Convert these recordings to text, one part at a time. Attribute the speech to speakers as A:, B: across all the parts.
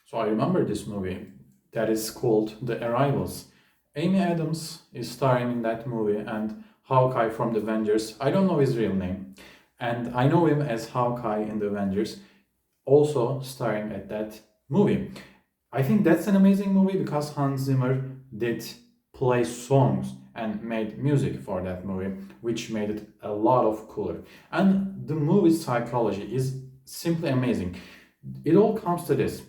A: So I remember this movie that is called The Arrivals. Amy Adams is starring in that movie, and Hawkeye from the Avengers. I don't know his real name, and I know him as Hawkeye in the Avengers, also starring at that movie. I think that's an amazing movie because Hans Zimmer did play songs and made music for that movie, which made it a lot of cooler. And the movie's psychology is simply amazing. It all comes to this: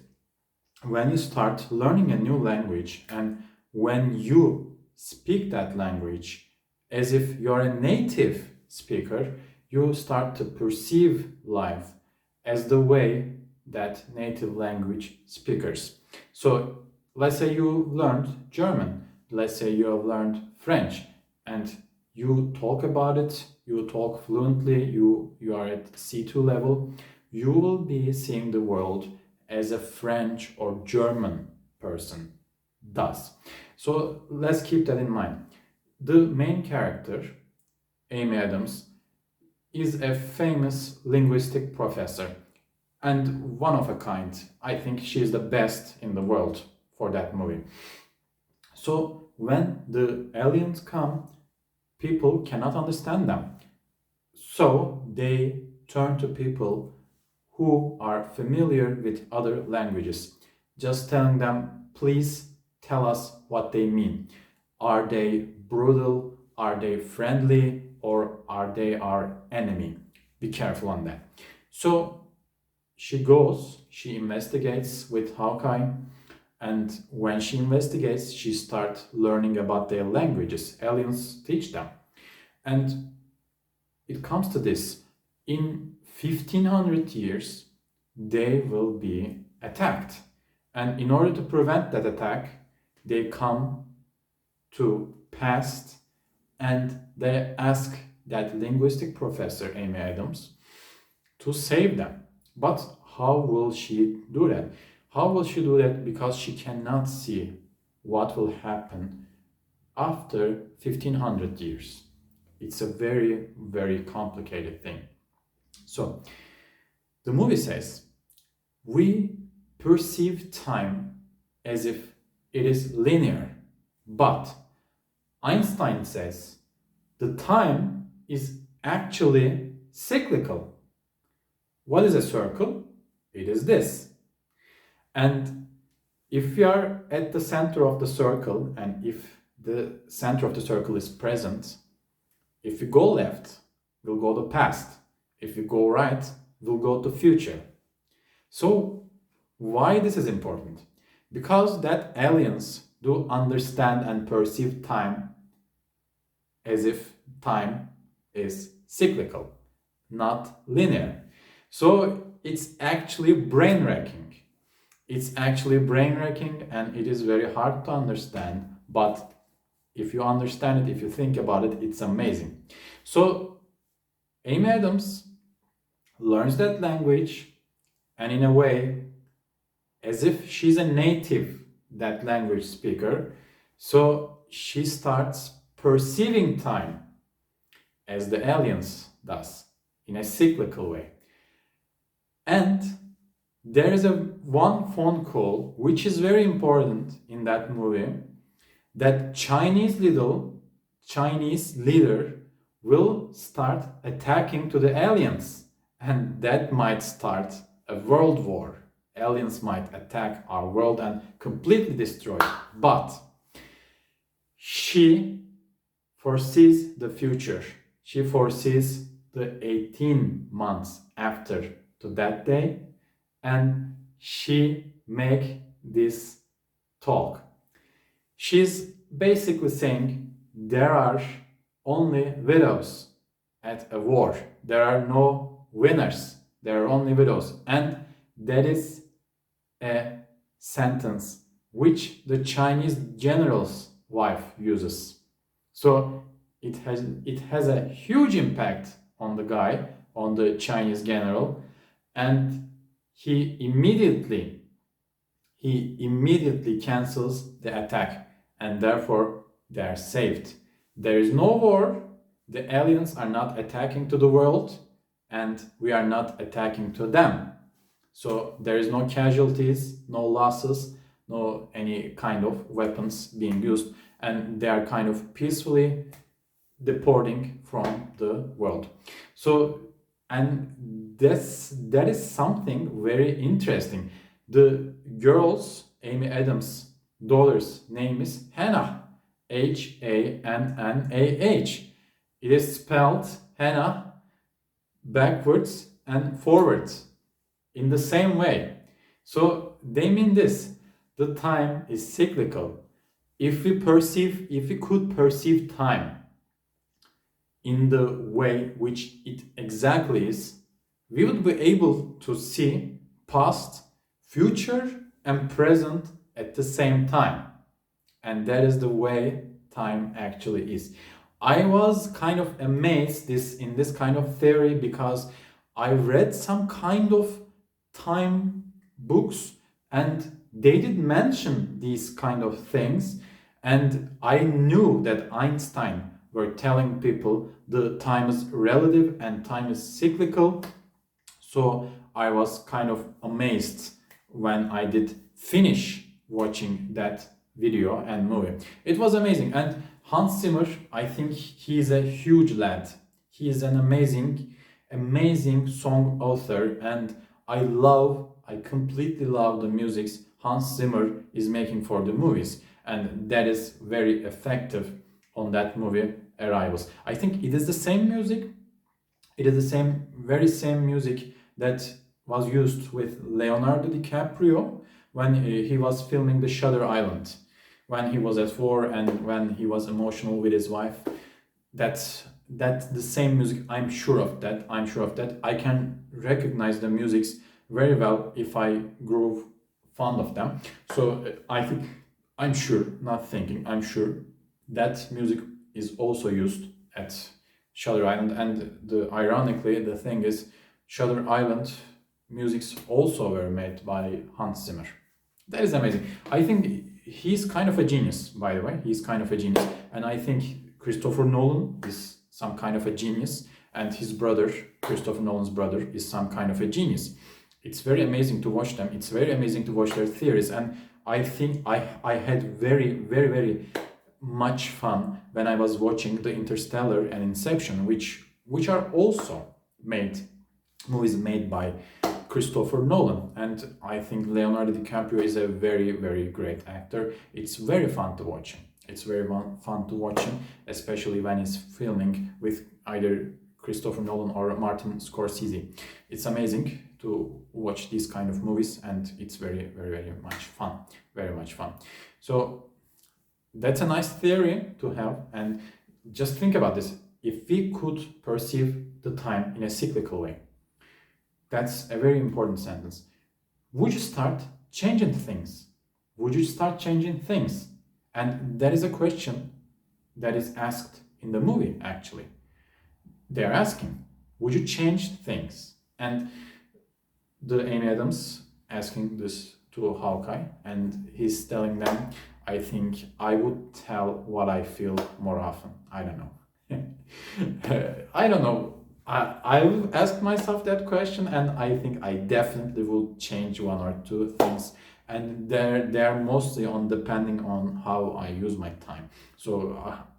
A: when you start learning a new language and when you speak that language as if you're a native speaker, you start to perceive life as the way that native language speakers. So let's say you learned German, let's say you have learned French, and you talk about it, you talk fluently, you are at C2 level, you will be seeing the world as a French or German person does. So let's keep that in mind. The main character, Amy Adams, is a famous linguistic professor and one of a kind. I think she is the best in the world for that movie. So when the aliens come, people cannot understand them. So they turn to people who are familiar with other languages, just telling them, please tell us what they mean. Are they brutal? Are they friendly? Or are they our enemy? Be careful on that. So she goes, she investigates with Hawkeye, and when she investigates, she starts learning about their languages. Aliens teach them. And it comes to this: in 1500 years, they will be attacked. And in order to prevent that attack, they come to past and they ask that linguistic professor, Amy Adams, to save them. But how will she do that? How will she do that? Because she cannot see what will happen after 1500 years. It's a very, very complicated thing. So, the movie says we perceive time as if it is linear, but Einstein says the time is actually cyclical. What is a circle? It is this. And if we are at the center of the circle, and if the center of the circle is present, if we go left, we'll go to past. If we go right, we'll go to future. So why this is important? Because that aliens do understand and perceive time as if time is cyclical, not linear. So it's actually brain wrecking. It's actually brain wrecking, and it is very hard to understand, but if you understand it, if you think about it, it's amazing. So Amy Adams learns that language, and in a way, as if she's a native that language speaker, so she starts perceiving time as the aliens does, in a cyclical way. And there is a one phone call which is very important in that movie, that Chinese leader will start attacking to the aliens, and that might start a world war. Aliens might attack our world and completely destroy it. But she foresees the future. She foresees the 18 months after to that day, and she make this talk. She's basically saying there are only widows at a war. There are no winners. There are only widows. And that is a sentence which the Chinese general's wife uses. So it has a huge impact on the guy, on the Chinese general, and he immediately cancels the attack, and therefore they are saved. There is no war, the aliens are not attacking to the world, and we are not attacking to them. So there is no casualties, no losses, no any kind of weapons being used, and they are kind of peacefully deporting from the world. So, and that is something very interesting. The girl's, Amy Adams' daughter's name is Hannah, Hannah. It is spelled Hannah backwards and forwards in the same way. So they mean this: the time is cyclical. If we could perceive time in the way which it exactly is, we would be able to see past, future, and present at the same time. And that is the way time actually is. I was kind of amazed in this kind of theory because I read some kind of time books and they did mention these kind of things, and I knew that Einstein were telling people the time is relative and time is cyclical. So I was kind of amazed when I did finish watching that video and movie. It was amazing. And Hans Zimmer, I think he is a huge lad. He is an amazing song author, and I completely love the musics Hans Zimmer is making for the movies, and that is very effective on that movie Arrivals. I think it is the same music. It is the very same music that was used with Leonardo DiCaprio when he was filming The Shutter Island, when he was at war and when he was emotional with his wife. That's the same music. I'm sure of that. I can recognize the musics very well if I grow fond of them. So I think I'm sure, not thinking, I'm sure that music is also used at Shutter Island. And ironically, the thing is, Shutter Island musics also were made by Hans Zimmer. That is amazing. I think he's kind of a genius, by the way. He's kind of a genius. And I think Christopher Nolan is some kind of a genius. And his brother, Christopher Nolan's brother, is some kind of a genius. It's very amazing to watch them. It's very amazing to watch their theories. And I think I had very much fun when I was watching The Interstellar and Inception, which are also movies made by Christopher Nolan. And I think Leonardo DiCaprio is a very great actor. It's very fun to watch him. It's very fun to watch him, especially when he's filming with either Christopher Nolan or Martin Scorsese. It's amazing to watch these kind of movies, and it's very much fun. Very much fun. So that's a nice theory to have. And just think about this: if we could perceive the time in a cyclical way, that's a very important sentence. Would you start changing things? Would you start changing things? And that is a question that is asked in the movie, actually. They're asking, would you change things? And the Amy Adams asking this to Hawkeye, and he's telling them, I think I would tell what I feel more often. I don't know. I don't know. I've asked myself that question, and I think I definitely will change one or two things. And they're mostly on depending on how I use my time. So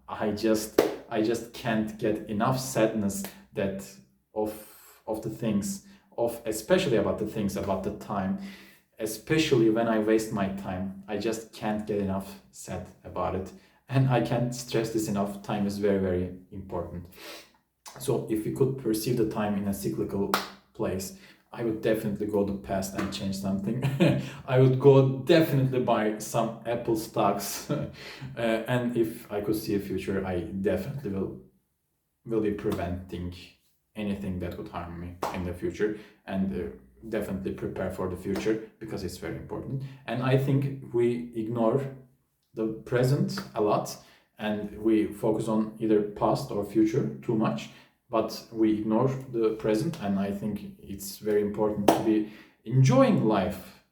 A: I just can't get enough sadness that of the things of especially about the things about the time, especially when I waste my time. I just can't get enough sad about it, and I can't stress this enough. Time is very important. So if we could perceive the time in a cyclical place, I would definitely go to the past and change something. I would go definitely buy some Apple stocks, and if I could see a future, I definitely will be preventing anything that could harm me in the future, and definitely prepare for the future because it's very important. And I think we ignore the present a lot, and we focus on either past or future too much, but we ignore the present. And I think it's very important to be enjoying life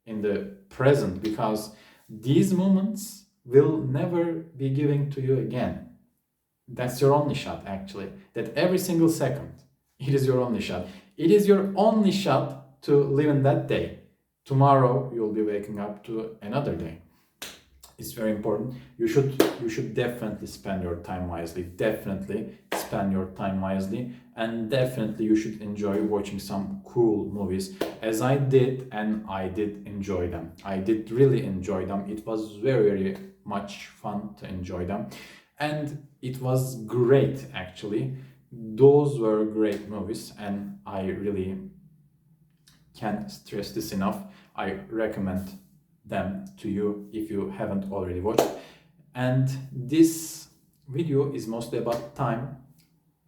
A: in the present, because these moments will never be given to you again. That's your only shot, actually. That every single second, it is your only shot. It is your only shot to live in that day. Tomorrow you'll be waking up to another day. It's very important. You should definitely spend your time wisely. Definitely spend your time wisely, and definitely you should enjoy watching some cool movies, as I did, and I did enjoy them. I did really enjoy them. It was very, very much fun to enjoy them, and it was great actually. Those were great movies, and I really can't stress this enough. I recommend them to you if you haven't already watched. And this video is mostly about time.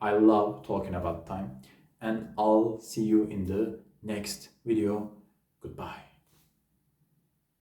A: I love talking about time, and I'll see you in the next video. Goodbye.